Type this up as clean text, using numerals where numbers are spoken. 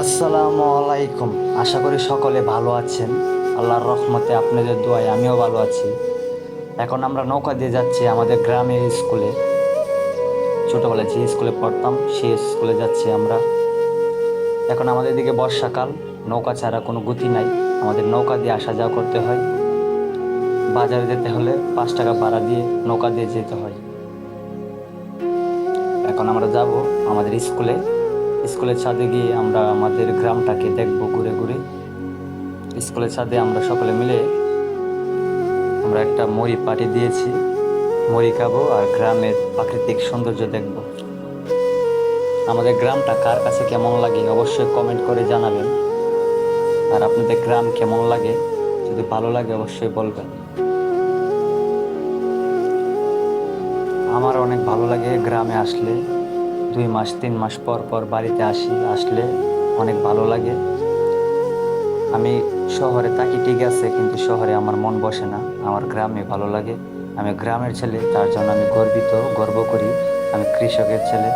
আসসালামু আলাইকুম। আশা করি সকলে ভালো আছেন। আল্লাহর রহমতে আপনাদের দোয়ায় আমিও ভালো আছি। এখন আমরা নৌকা দিয়ে যাচ্ছি আমাদের গ্রামের স্কুলে। ছোটবেলায় যে স্কুলে পড়তাম সেই স্কুলে যাচ্ছি আমরা। এখন আমাদের দিকে বর্ষাকাল, নৌকা ছাড়া কোনো গতি নাই। আমাদের নৌকা দিয়ে আসা যাওয়া করতে হয়। বাজারে যেতে হলে 5 টাকা ভাড়া দিয়ে নৌকা দিয়ে যেতে হয়। এখন আমরা যাব আমাদের স্কুলে। স্কুলের ছাদে গিয়ে আমরা আমাদের গ্রামটাকে দেখব ঘুরে ঘুরে। স্কুলের ছাদে আমরা সকলে মিলে আমরা একটা মুড়ি পার্টি দিয়েছি। মুড়ি খাবো আর গ্রামের প্রাকৃতিক সৌন্দর্য দেখব। আমাদের গ্রামটা কার কাছে কেমন লাগে অবশ্যই কমেন্ট করে জানাবেন। আর আপনাদের গ্রাম কেমন লাগে, যদি ভালো লাগে অবশ্যই বলবেন। আমার অনেক ভালো লাগে গ্রামে আসলে। 2 মাস 3 মাস পর পর বাড়িতে আসলে অনেক ভালো লাগে। আমি শহরে থাকি ঠিক আছে, কিন্তু শহরে আমার মন বসে না। আমার গ্রামে ভালো লাগে। আমি গ্রামের ছেলে, তার জন্য আমি গর্ব করি। আমি কৃষকের ছেলে।